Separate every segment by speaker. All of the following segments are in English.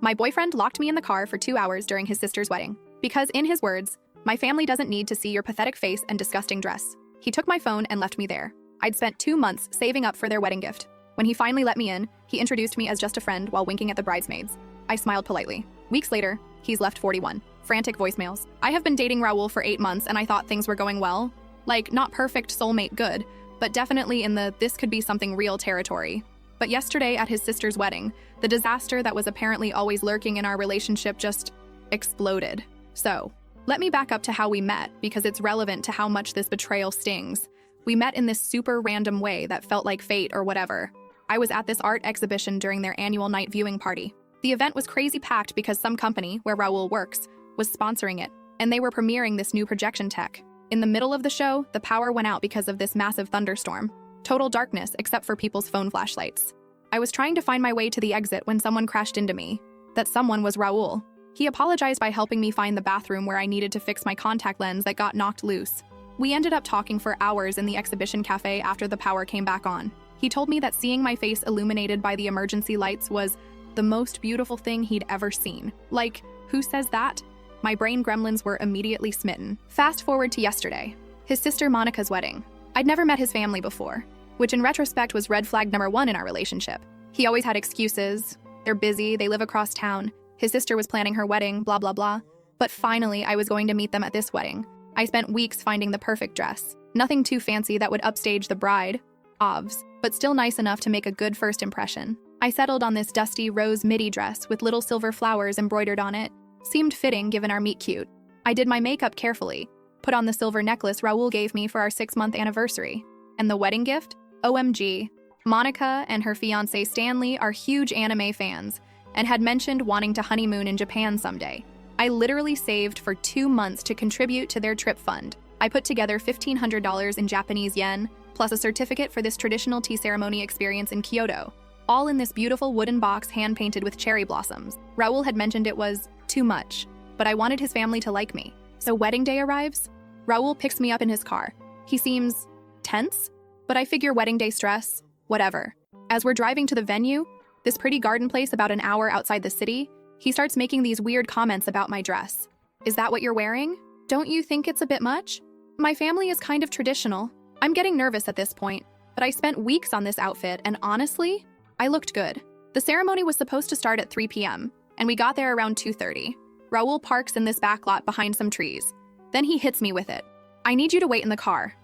Speaker 1: My boyfriend locked me in the car for 2 hours during his sister's wedding. Because, in his words, my family doesn't need to see your pathetic face and disgusting dress. He took my phone and left me there. I'd spent 2 months saving up for their wedding gift. When he finally let me in, he introduced me as just a friend while winking at the bridesmaids. I smiled politely. Weeks later, he's left 41 frantic voicemails. I have been dating Raul for 8 months and I thought things were going well. Like, not perfect soulmate good, but definitely in the this could be something real territory. But yesterday at his sister's wedding, the disaster that was apparently always lurking in our relationship just exploded. So, let me back up to how we met because it's relevant to how much this betrayal stings. We met in this super random way that felt like fate or whatever. I was at this art exhibition during their annual night viewing party. The event was crazy packed because some company, where Raul works, was sponsoring it, and they were premiering this new projection tech. In the middle of the show, the power went out because of this massive thunderstorm. Total darkness except for people's phone flashlights. I was trying to find my way to the exit when someone crashed into me. That someone was Raul. He apologized by helping me find the bathroom where I needed to fix my contact lens that got knocked loose. We ended up talking for hours in the exhibition cafe after the power came back on. He told me that seeing my face illuminated by the emergency lights was the most beautiful thing he'd ever seen. Like, who says that? My brain gremlins were immediately smitten. Fast forward to yesterday, his sister Monica's wedding. I'd never met his family before, which in retrospect was red flag number 1 in our relationship. He always had excuses. They're busy, they live across town. His sister was planning her wedding, blah, blah, blah. But finally, I was going to meet them at this wedding. I spent weeks finding the perfect dress. Nothing too fancy that would upstage the bride, obvs, but still nice enough to make a good first impression. I settled on this dusty rose midi dress with little silver flowers embroidered on it. Seemed fitting given our meet cute. I did my makeup carefully, put on the silver necklace Raul gave me for our 6-month anniversary. And the wedding gift? OMG. Monica and her fiancé Stanley are huge anime fans and had mentioned wanting to honeymoon in Japan someday. I literally saved for 2 months to contribute to their trip fund. I put together $1,500 in Japanese yen, plus a certificate for this traditional tea ceremony experience in Kyoto, all in this beautiful wooden box hand-painted with cherry blossoms. Raul had mentioned it was too much, but I wanted his family to like me. So wedding day arrives. Raul picks me up in his car. He seems tense, but I figure wedding day stress, whatever. As we're driving to the venue, this pretty garden place about an hour outside the city, he starts making these weird comments about my dress. Is that what you're wearing? Don't you think it's a bit much? My family is kind of traditional. I'm getting nervous at this point, but I spent weeks on this outfit and honestly, I looked good. The ceremony was supposed to start at 3 p.m., and we got there around 2:30. Raul parks in this back lot behind some trees. Then he hits me with it. I need you to wait in the car.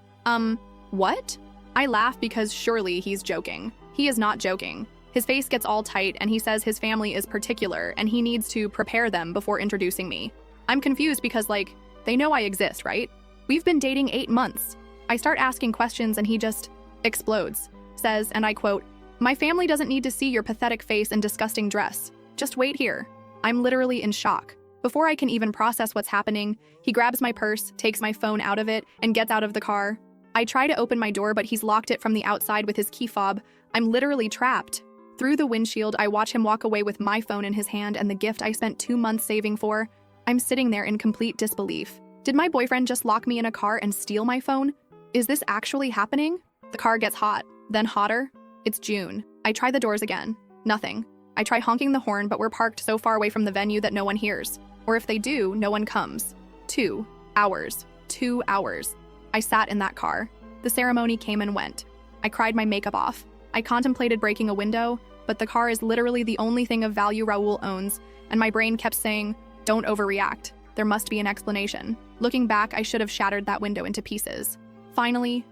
Speaker 1: What? I laugh because surely he's joking. He is not joking. His face gets all tight and he says his family is particular and he needs to prepare them before introducing me. I'm confused because, like, they know I exist, right? We've been dating 8 months. I start asking questions and he just explodes. Says, and I quote, "My family doesn't need to see your pathetic face and disgusting dress. Just wait here." I'm literally in shock. Before I can even process what's happening, he grabs my purse, takes my phone out of it, and gets out of the car. I try to open my door, but he's locked it from the outside with his key fob. I'm literally trapped. Through the windshield, I watch him walk away with my phone in his hand and the gift I spent 2 months saving for. I'm sitting there in complete disbelief. Did my boyfriend just lock me in a car and steal my phone? Is this actually happening? The car gets hot, then hotter. It's June. I try the doors again. Nothing. I try honking the horn, but we're parked so far away from the venue that no one hears. Or if they do, no one comes. 2 hours. 2 hours. I sat in that car. The ceremony came and went. I cried my makeup off. I contemplated breaking a window, but the car is literally the only thing of value Raul owns, and my brain kept saying, don't overreact. There must be an explanation. Looking back, I should have shattered that window into pieces. Finally,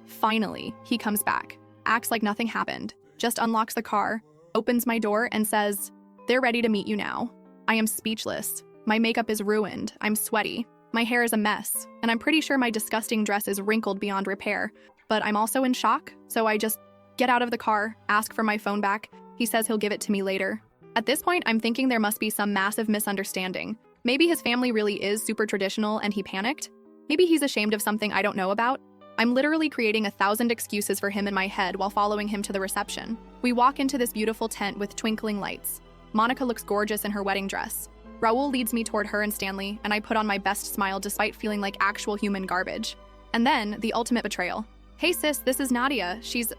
Speaker 1: he comes back. Acts like nothing happened. Just unlocks the car, opens my door, and says, "They're ready to meet you now." I am speechless. My makeup is ruined. I'm sweaty. My hair is a mess, and I'm pretty sure my disgusting dress is wrinkled beyond repair. But I'm also in shock, so I just get out of the car, ask for my phone back. He says he'll give it to me later. At this point, I'm thinking there must be some massive misunderstanding. Maybe his family really is super traditional and he panicked. Maybe he's ashamed of something I don't know about. I'm literally creating 1,000 excuses for him in my head while following him to the reception. We walk into this beautiful tent with twinkling lights. Monica looks gorgeous in her wedding dress. Raul leads me toward her and Stanley, and I put on my best smile despite feeling like actual human garbage. And then, the ultimate betrayal. "Hey sis, this is Nadia. She's,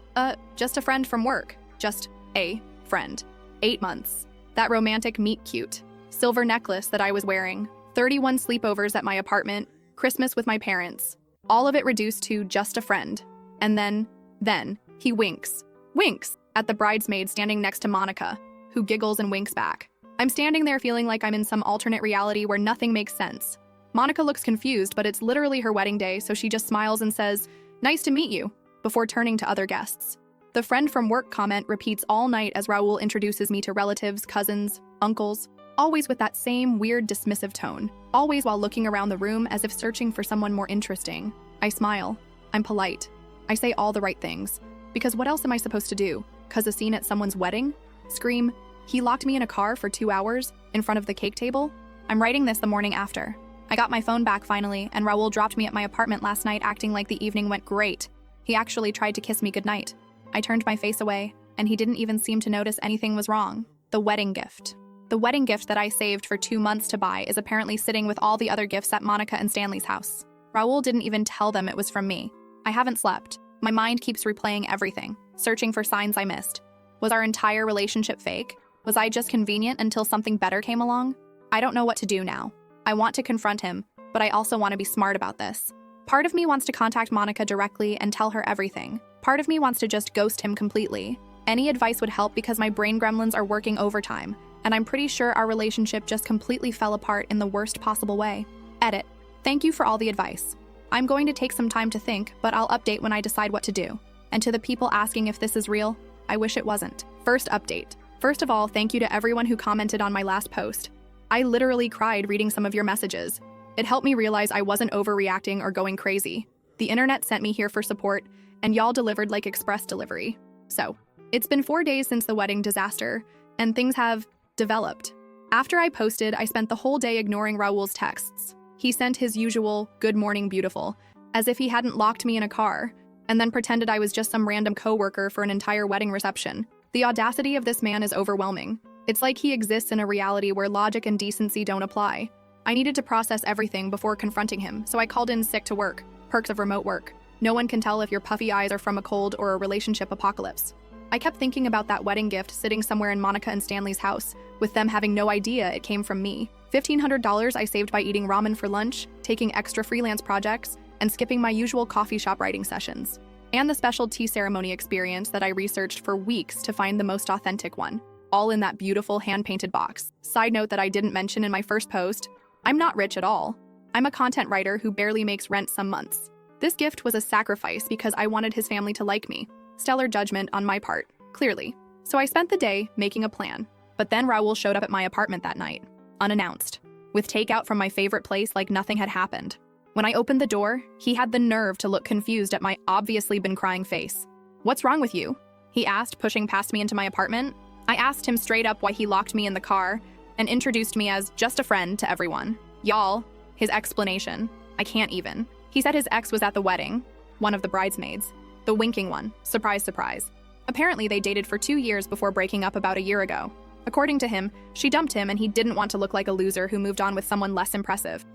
Speaker 1: just a friend from work." Just a friend. 8 months. That romantic meet cute. silver necklace that I was wearing, 31 sleepovers at my apartment, Christmas with my parents. All of it reduced to just a friend. And then, he winks at the bridesmaid standing next to Monica, who giggles and winks back. I'm standing there feeling like I'm in some alternate reality where nothing makes sense. Monica looks confused, but it's literally her wedding day, so she just smiles and says, "Nice to meet you," before turning to other guests. The friend from work comment repeats all night as Raul introduces me to relatives, cousins, uncles, always with that same weird dismissive tone, always while looking around the room as if searching for someone more interesting. I smile. I'm polite. I say all the right things. Because what else am I supposed to do? Cause a scene at someone's wedding? Scream, "He locked me in a car for 2 hours in front of the cake table"? I'm writing this the morning after. I got my phone back finally, and Raul dropped me at my apartment last night acting like the evening went great. He actually tried to kiss me goodnight. I turned my face away, and he didn't even seem to notice anything was wrong. The wedding gift. The wedding gift that I saved for 2 months to buy is apparently sitting with all the other gifts at Monica and Stanley's house. Raul didn't even tell them it was from me. I haven't slept. My mind keeps replaying everything, searching for signs I missed. Was our entire relationship fake? Was I just convenient until something better came along? I don't know what to do now. I want to confront him, but I also want to be smart about this. Part of me wants to contact Monica directly and tell her everything. Part of me wants to just ghost him completely. Any advice would help because my brain gremlins are working overtime, and I'm pretty sure our relationship just completely fell apart in the worst possible way. Edit. Thank you for all the advice. I'm going to take some time to think, but I'll update when I decide what to do. And to the people asking if this is real, I wish it wasn't. First update. First of all, thank you to everyone who commented on my last post. I literally cried reading some of your messages. It helped me realize I wasn't overreacting or going crazy. The internet sent me here for support, and y'all delivered like express delivery. So, it's been 4 days since the wedding disaster, and things have developed. After I posted, I spent the whole day ignoring Raul's texts. He sent his usual, "Good morning, beautiful," as if he hadn't locked me in a car, and then pretended I was just some random coworker for an entire wedding reception. The audacity of this man is overwhelming. It's like he exists in a reality where logic and decency don't apply. I needed to process everything before confronting him, so I called in sick to work. Perks of remote work. No one can tell if your puffy eyes are from a cold or a relationship apocalypse. I kept thinking about that wedding gift sitting somewhere in Monica and Stanley's house, with them having no idea it came from me. $1,500 I saved by eating ramen for lunch, taking extra freelance projects, and skipping my usual coffee shop writing sessions. And the special tea ceremony experience that I researched for weeks to find the most authentic one. All in that beautiful hand-painted box. Side note that I didn't mention in my first post, I'm not rich at all. I'm a content writer who barely makes rent some months. This gift was a sacrifice because I wanted his family to like me. Stellar judgment on my part, clearly. So I spent the day making a plan. But then Raul showed up at my apartment that night, unannounced, with takeout from my favorite place like nothing had happened. When I opened the door, he had the nerve to look confused at my obviously been crying face. "What's wrong with you?" he asked, pushing past me into my apartment. I asked him straight up why he locked me in the car and introduced me as just a friend to everyone. Y'all, his explanation, I can't even. He said his ex was at the wedding, one of the bridesmaids, the winking one, surprise, surprise. Apparently they dated for 2 years before breaking up about a year ago. According to him, she dumped him and he didn't want to look like a loser who moved on with someone less impressive.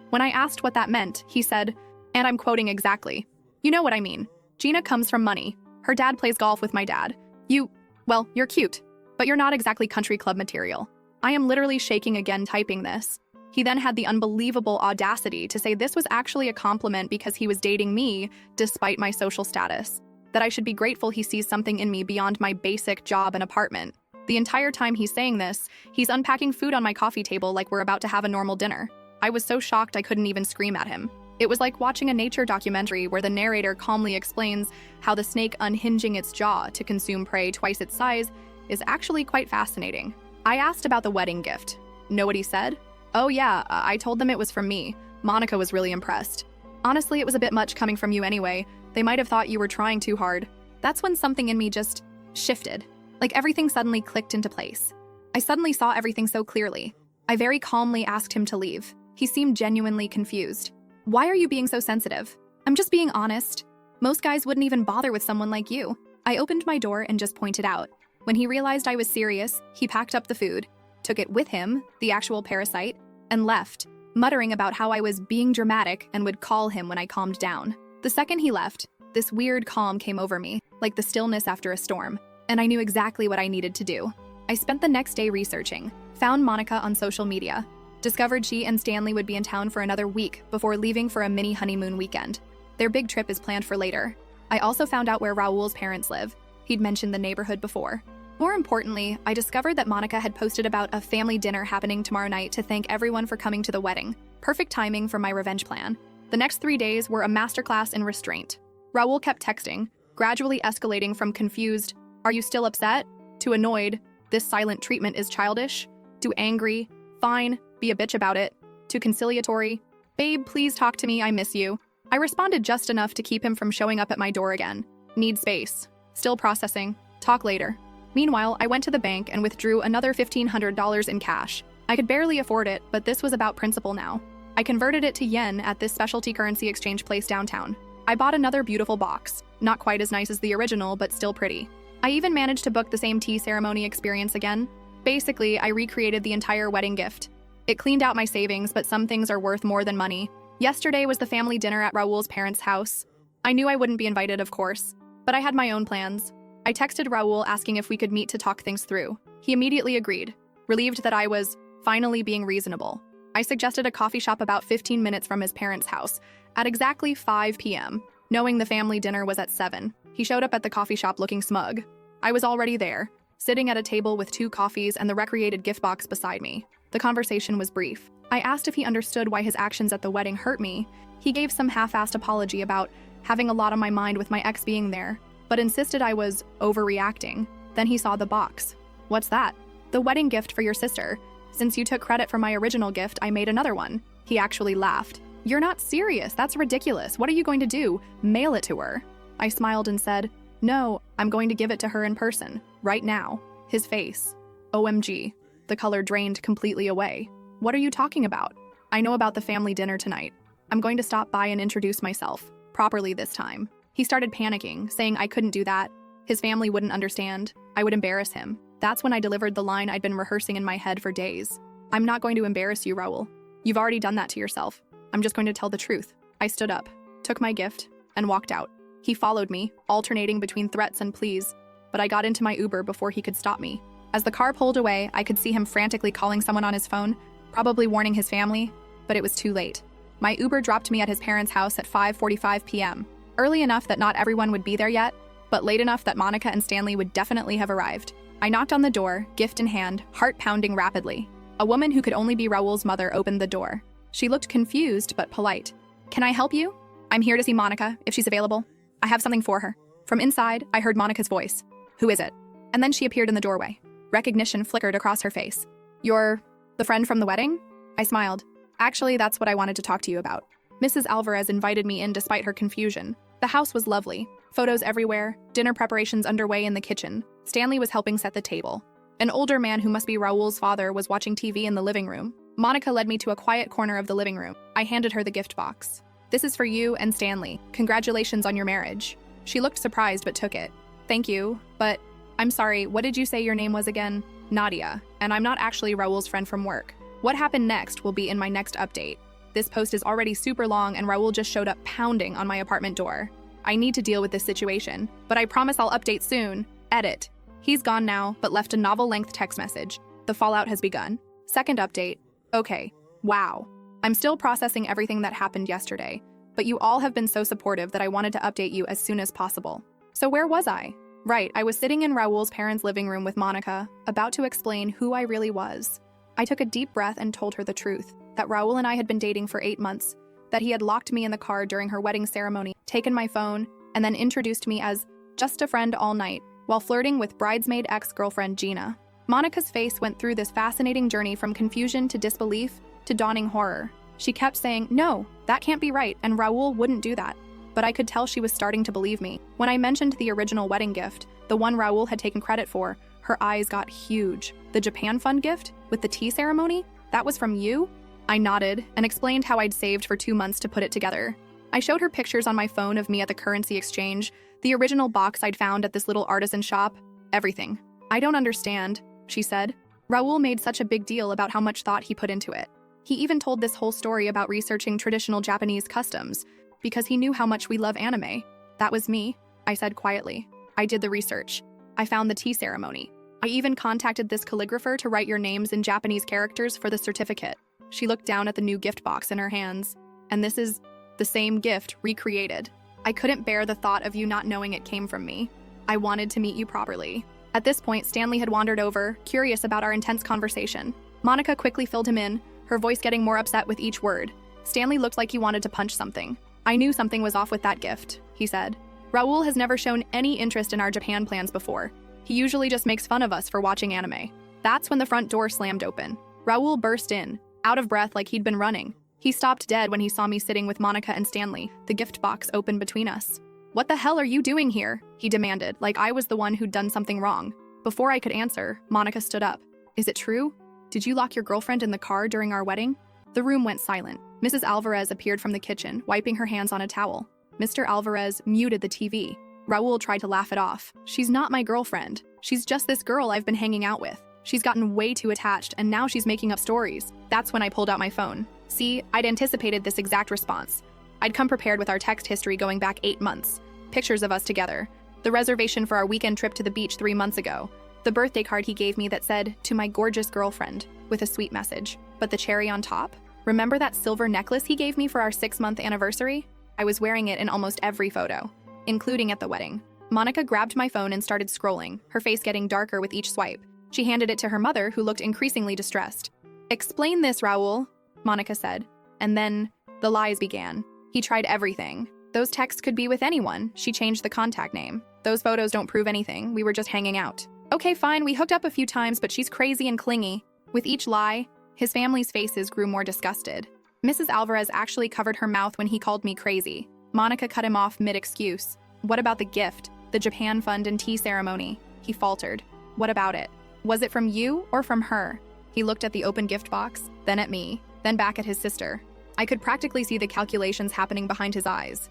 Speaker 1: When I asked what that meant, he said, and I'm quoting exactly, "You know what I mean. Gina comes from money. Her dad plays golf with my dad. You're cute, but you're not exactly country club material." I am literally shaking again typing this. He then had the unbelievable audacity to say this was actually a compliment because he was dating me despite my social status. That I should be grateful he sees something in me beyond my basic job and apartment. The entire time he's saying this, he's unpacking food on my coffee table like we're about to have a normal dinner. I was so shocked I couldn't even scream at him. It was like watching a nature documentary where the narrator calmly explains how the snake unhinging its jaw to consume prey twice its size is actually quite fascinating. I asked about the wedding gift. Know what he said? "Oh yeah, I told them it was from me. Monica was really impressed. Honestly, it was a bit much coming from you anyway. They might have thought you were trying too hard." That's when something in me just shifted. Like everything suddenly clicked into place. I suddenly saw everything so clearly. I very calmly asked him to leave. He seemed genuinely confused. "Why are you being so sensitive?" "I'm just being honest. Most guys wouldn't even bother with someone like you." I opened my door and just pointed out. When he realized I was serious, he packed up the food, took it with him, the actual parasite, and left, muttering about how I was being dramatic and would call him when I calmed down. The second he left, this weird calm came over me, like the stillness after a storm, and I knew exactly what I needed to do. I spent the next day researching, Found Monica on social media. Discovered she and Stanley would be in town for another week before leaving for a mini honeymoon weekend. Their big trip is planned for later. I also found out where Raul's parents live. He'd mentioned the neighborhood before. More importantly, I discovered that Monica had posted about a family dinner happening tomorrow night to thank everyone for coming to the wedding. Perfect timing for my revenge plan. The next 3 days were a masterclass in restraint. Raul kept texting, gradually escalating from confused, "Are you still upset?" to annoyed, "This silent treatment is childish," to angry, "Fine, be a bitch about it," to conciliatory, "Babe, please talk to me, I miss you." I responded just enough to keep him from showing up at my door again. Need space. Still processing. Talk later. Meanwhile, I went to the bank and withdrew another $1,500 in cash. I could barely afford it, but this was about principle now. I converted it to yen at this specialty currency exchange place downtown. I bought another beautiful box. Not quite as nice as the original, but still pretty. I even managed to book the same tea ceremony experience again. Basically, I recreated the entire wedding gift. It cleaned out my savings, but some things are worth more than money. Yesterday was the family dinner at Raul's parents' house. I knew I wouldn't be invited, of course, but I had my own plans. I texted Raul asking if we could meet to talk things through. He immediately agreed, relieved that I was finally being reasonable. I suggested a coffee shop about 15 minutes from his parents' house at exactly 5 p.m., knowing the family dinner was at 7. He showed up at the coffee shop looking smug. I was already there, sitting at a table with 2 coffees and the recreated gift box beside me. The conversation was brief. I asked if he understood why his actions at the wedding hurt me. He gave some half-assed apology about having a lot on my mind with my ex being there, but insisted I was overreacting. Then he saw the box. "What's that?" "The wedding gift for your sister. Since you took credit for my original gift, I made another one." He actually laughed. "You're not serious. That's ridiculous. What are you going to do? Mail it to her?" I smiled and said, "No, I'm going to give it to her in person, right now." His face. OMG. The color drained completely away. "What are you talking about?" "I know about the family dinner tonight. I'm going to stop by and introduce myself, properly this time." He started panicking, saying I couldn't do that. His family wouldn't understand. I would embarrass him. That's when I delivered the line I'd been rehearsing in my head for days. "I'm not going to embarrass you, Raul. You've already done that to yourself. I'm just going to tell the truth." I stood up, took my gift, and walked out. He followed me, alternating between threats and pleas, but I got into my Uber before he could stop me. As the car pulled away, I could see him frantically calling someone on his phone, probably warning his family, but it was too late. My Uber dropped me at his parents' house at 5:45 p.m., early enough that not everyone would be there yet, but late enough that Monica and Stanley would definitely have arrived. I knocked on the door, gift in hand, heart pounding rapidly. A woman who could only be Raul's mother opened the door. She looked confused but polite. "Can I help you?" "I'm here to see Monica, if she's available. I have something for her." From inside, I heard Monica's voice. "Who is it?" And then she appeared in the doorway. Recognition flickered across her face. "You're the friend from the wedding?" I smiled. "Actually, that's what I wanted to talk to you about." Mrs. Alvarez invited me in despite her confusion. The house was lovely. Photos everywhere, dinner preparations underway in the kitchen. Stanley was helping set the table. An older man who must be Raul's father was watching TV in the living room. Monica led me to a quiet corner of the living room. I handed her the gift box. "This is for you and Stanley. Congratulations on your marriage." She looked surprised but took it. "Thank you, but I'm sorry, what did you say your name was again?" "Nadia, and I'm not actually Raul's friend from work." What happened next will be in my next update. This post is already super long and Raul just showed up pounding on my apartment door. I need to deal with this situation, but I promise I'll update soon. Edit. He's gone now, but left a novel-length text message. The fallout has begun. Second update. Okay. Wow. I'm still processing everything that happened yesterday, but you all have been so supportive that I wanted to update you as soon as possible. So where was I? Right, I was sitting in Raul's parents' living room with Monica, about to explain who I really was. I took a deep breath and told her the truth, that Raul and I had been dating for 8 months, that he had locked me in the car during her wedding ceremony, taken my phone, and then introduced me as just a friend all night, while flirting with bridesmaid ex-girlfriend Gina. Monica's face went through this fascinating journey from confusion to disbelief to dawning horror. She kept saying, "No, that can't be right, and Raul wouldn't do that." But I could tell she was starting to believe me. When I mentioned the original wedding gift, the one Raul had taken credit for, her eyes got huge. "The Japan Fund gift? With the tea ceremony? That was from you?" I nodded and explained how I'd saved for 2 months to put it together. I showed her pictures on my phone of me at the currency exchange, the original box I'd found at this little artisan shop, everything. "I don't understand," she said. Raul made such a big deal about how much thought he put into it. He even told this whole story about researching traditional Japanese customs, because he knew how much we love anime. "That was me," I said quietly. "I did the research. I found the tea ceremony. I even contacted this calligrapher to write your names in Japanese characters for the certificate. She looked down at the new gift box in her hands, and this is the same gift recreated. I couldn't bear the thought of you not knowing it came from me. I wanted to meet you properly. At this point, Stanley had wandered over, curious about our intense conversation. Monica quickly filled him in, her voice getting more upset with each word. Stanley looked like he wanted to punch something. I knew something was off with that gift, he said. Raul has never shown any interest in our Japan plans before. He usually just makes fun of us for watching anime. That's when the front door slammed open. Raul burst in, out of breath like he'd been running. He stopped dead when he saw me sitting with Monica and Stanley, the gift box open between us. "What the hell are you doing here?" he demanded, like I was the one who'd done something wrong. Before I could answer, Monica stood up. "Is it true? Did you lock your girlfriend in the car during our wedding?" The room went silent. Mrs. Alvarez appeared from the kitchen, wiping her hands on a towel. Mr. Alvarez muted the TV. Raul tried to laugh it off. "She's not my girlfriend. She's just this girl I've been hanging out with. She's gotten way too attached, and now she's making up stories." That's when I pulled out my phone. See, I'd anticipated this exact response. I'd come prepared with our text history going back 8 months. Pictures of us together. The reservation for our weekend trip to the beach 3 months ago. The birthday card he gave me that said, "To my gorgeous girlfriend," with a sweet message. But the cherry on top? Remember that silver necklace he gave me for our 6-month anniversary? I was wearing it in almost every photo, including at the wedding. Monica grabbed my phone and started scrolling, her face getting darker with each swipe. She handed it to her mother, who looked increasingly distressed. "Explain this, Raul," Monica said. And then the lies began. He tried everything. Those texts could be with anyone. She changed the contact name. "Those photos don't prove anything. We were just hanging out." "Okay, fine, we hooked up a few times, but she's crazy and clingy." With each lie, his family's faces grew more disgusted. Mrs. Alvarez actually covered her mouth when he called me crazy. Monica cut him off mid-excuse. "What about the gift? The Japan fund and tea ceremony?" He faltered. "What about it? Was it from you or from her?" He looked at the open gift box, then at me, then back at his sister. I could practically see the calculations happening behind his eyes.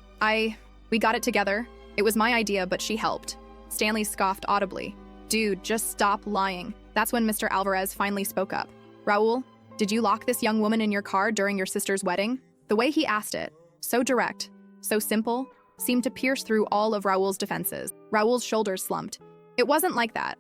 Speaker 1: We got it together. It was my idea, but she helped." Stanley scoffed audibly. "Dude, just stop lying." That's when Mr. Alvarez finally spoke up. "Raul, did you lock this young woman in your car during your sister's wedding?" The way he asked it, so direct, so simple, seemed to pierce through all of Raul's defenses. Raul's shoulders slumped. "It wasn't like that.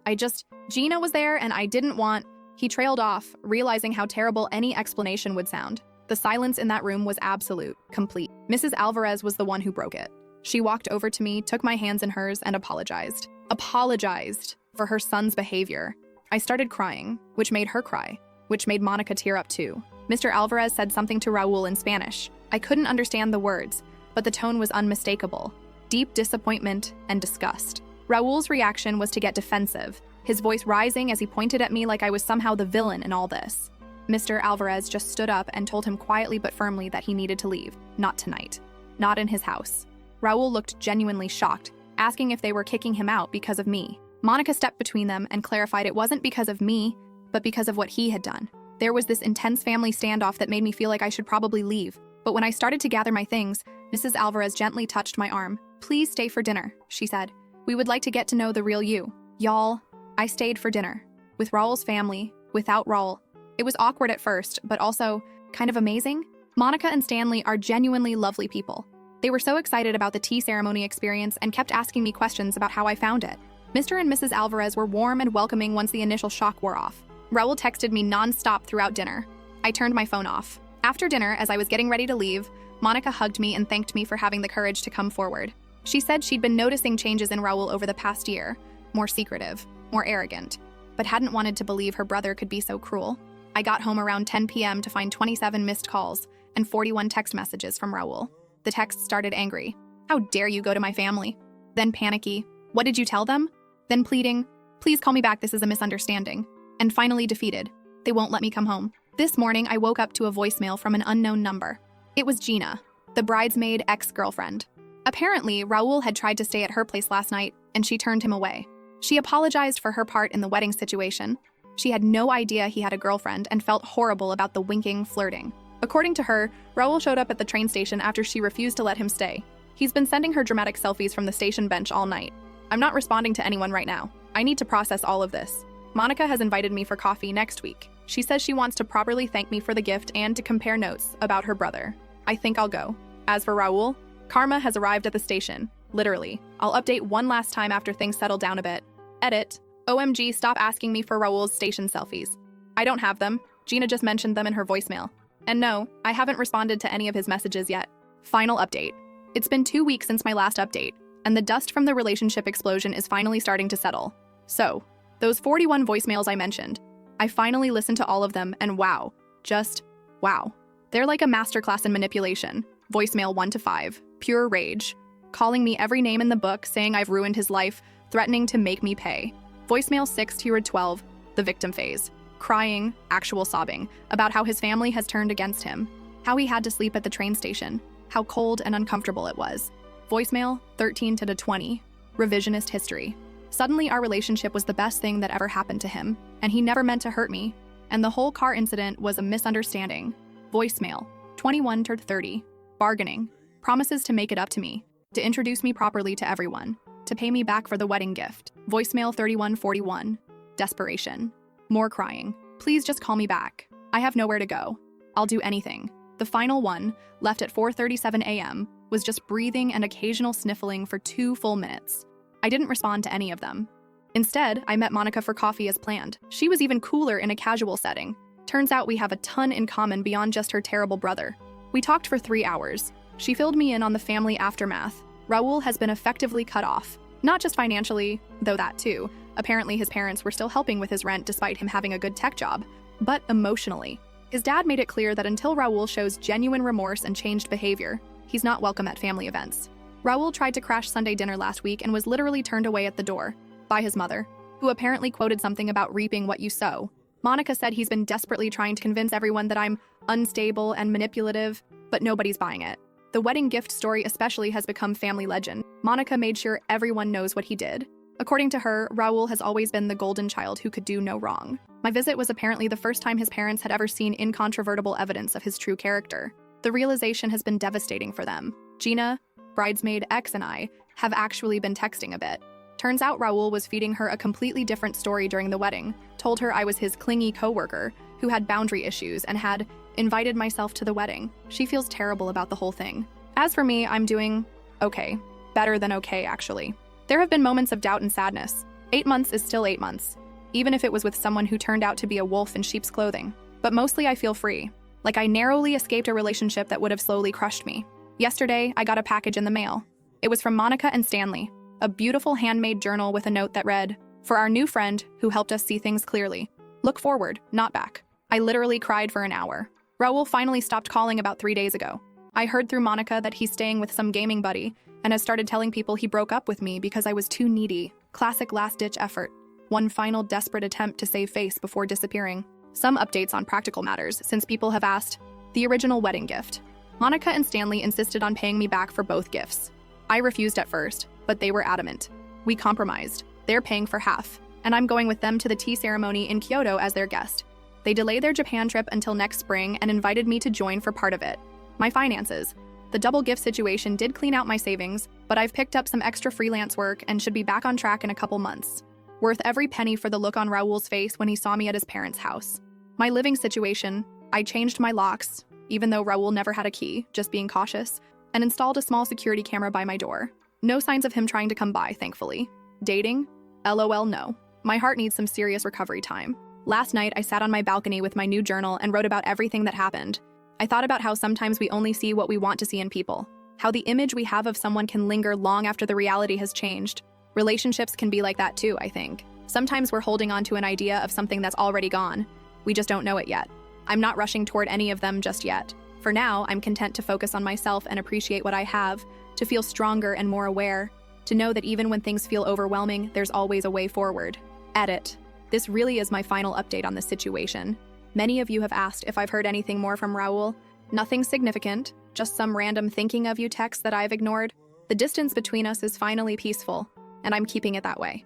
Speaker 1: Gina was there and I didn't want..." He trailed off, realizing how terrible any explanation would sound. The silence in that room was absolute, complete. Mrs. Alvarez was the one who broke it. She walked over to me, took my hands in hers, and apologized. Apologized for her son's behavior. I started crying, which made her cry, which made Monica tear up too. Mr. Alvarez said something to Raul in Spanish. I couldn't understand the words, but the tone was unmistakable. Deep disappointment and disgust. Raul's reaction was to get defensive, his voice rising as he pointed at me like I was somehow the villain in all this. Mr. Alvarez just stood up and told him quietly but firmly that he needed to leave. Not tonight. Not in his house. Raul looked genuinely shocked, asking if they were kicking him out because of me. Monica stepped between them and clarified it wasn't because of me, but because of what he had done. There was this intense family standoff that made me feel like I should probably leave. But when I started to gather my things, Mrs. Alvarez gently touched my arm. "Please stay for dinner," she said. "We would like to get to know the real you." Y'all, I stayed for dinner. With Raul's family, without Raul. It was awkward at first, but also kind of amazing. Monica and Stanley are genuinely lovely people. They were so excited about the tea ceremony experience and kept asking me questions about how I found it. Mr. and Mrs. Alvarez were warm and welcoming once the initial shock wore off. Raul texted me non-stop throughout dinner. I turned my phone off. After dinner, as I was getting ready to leave, Monica hugged me and thanked me for having the courage to come forward. She said she'd been noticing changes in Raul over the past year, more secretive, more arrogant, but hadn't wanted to believe her brother could be so cruel. I got home around 10 p.m. to find 27 missed calls and 41 text messages from Raul. The texts started angry. "How dare you go to my family?" Then panicky. "What did you tell them?" Then pleading, "Please call me back, this is a misunderstanding." And finally defeated. "They won't let me come home." This morning, I woke up to a voicemail from an unknown number. It was Gina, the bridesmaid ex-girlfriend. Apparently, Raul had tried to stay at her place last night, and she turned him away. She apologized for her part in the wedding situation. She had no idea he had a girlfriend and felt horrible about the winking, flirting. According to her, Raul showed up at the train station after she refused to let him stay. He's been sending her dramatic selfies from the station bench all night. I'm not responding to anyone right now. I need to process all of this. Monica has invited me for coffee next week. She says she wants to properly thank me for the gift and to compare notes about her brother. I think I'll go. As for Raul, karma has arrived at the station. Literally. I'll update one last time after things settle down a bit. Edit. OMG, stop asking me for Raul's station selfies. I don't have them. Gina just mentioned them in her voicemail. And no, I haven't responded to any of his messages yet. Final update. It's been 2 weeks since my last update, and the dust from the relationship explosion is finally starting to settle. So, those 41 voicemails I mentioned, I finally listened to all of them, and wow, just wow. They're like a masterclass in manipulation. Voicemail 1 to 5, pure rage. Calling me every name in the book, saying I've ruined his life, threatening to make me pay. Voicemail 6 to 12, the victim phase. Crying, actual sobbing, about how his family has turned against him, how he had to sleep at the train station, how cold and uncomfortable it was. Voicemail 13 to 20, revisionist history. Suddenly our relationship was the best thing that ever happened to him, and he never meant to hurt me, and the whole car incident was a misunderstanding. Voicemail 21 to 30, bargaining, promises to make it up to me, to introduce me properly to everyone, to pay me back for the wedding gift. Voicemail 3141, desperation. More crying. Please just call me back. I have nowhere to go. I'll do anything. The final one, left at 4:37 a.m., was just breathing and occasional sniffling for 2 full minutes. I didn't respond to any of them. Instead, I met Monica for coffee as planned. She was even cooler in a casual setting. Turns out we have a ton in common beyond just her terrible brother. We talked for 3 hours. She filled me in on the family aftermath. Raul has been effectively cut off. Not just financially, though that too. Apparently his parents were still helping with his rent despite him having a good tech job. But emotionally. His dad made it clear that until Raul shows genuine remorse and changed behavior, he's not welcome at family events. Raul tried to crash Sunday dinner last week and was literally turned away at the door by his mother, who apparently quoted something about reaping what you sow. Monica said he's been desperately trying to convince everyone that I'm unstable and manipulative, but nobody's buying it. The wedding gift story especially has become family legend. Monica made sure everyone knows what he did. According to her, Raul has always been the golden child who could do no wrong. My visit was apparently the first time his parents had ever seen incontrovertible evidence of his true character. The realization has been devastating for them. Gina, bridesmaid X, and I have actually been texting a bit. Turns out Raul was feeding her a completely different story during the wedding, told her I was his clingy coworker who had boundary issues and had invited myself to the wedding. She feels terrible about the whole thing. As for me, I'm doing okay. Better than okay, actually. There have been moments of doubt and sadness. 8 months is still 8 months, even if it was with someone who turned out to be a wolf in sheep's clothing. But mostly I feel free, like I narrowly escaped a relationship that would have slowly crushed me. Yesterday, I got a package in the mail. It was from Monica and Stanley, a beautiful handmade journal with a note that read, "For our new friend who helped us see things clearly. Look forward, not back." I literally cried for an hour. Raul finally stopped calling about 3 days ago. I heard through Monica that he's staying with some gaming buddy and has started telling people he broke up with me because I was too needy. Classic last-ditch effort. One final desperate attempt to save face before disappearing. Some updates on practical matters, since people have asked. The original wedding gift. Monica and Stanley insisted on paying me back for both gifts. I refused at first, but they were adamant. We compromised. They're paying for half, and I'm going with them to the tea ceremony in Kyoto as their guest. They delayed their Japan trip until next spring and invited me to join for part of it. My finances. The double gift situation did clean out my savings, but I've picked up some extra freelance work and should be back on track in a couple months. Worth every penny for the look on Raul's face when he saw me at his parents' house. My living situation. I changed my locks, even though Raul never had a key, just being cautious, and installed a small security camera by my door. No signs of him trying to come by, thankfully. Dating? LOL, no. My heart needs some serious recovery time. Last night, I sat on my balcony with my new journal and wrote about everything that happened. I thought about how sometimes we only see what we want to see in people. How the image we have of someone can linger long after the reality has changed. Relationships can be like that too, I think. Sometimes we're holding on to an idea of something that's already gone. We just don't know it yet. I'm not rushing toward any of them just yet. For now, I'm content to focus on myself and appreciate what I have, to feel stronger and more aware, to know that even when things feel overwhelming, there's always a way forward. Edit. This really is my final update on this situation. Many of you have asked if I've heard anything more from Raul. Nothing significant, just some random thinking of you text that I've ignored. The distance between us is finally peaceful, and I'm keeping it that way.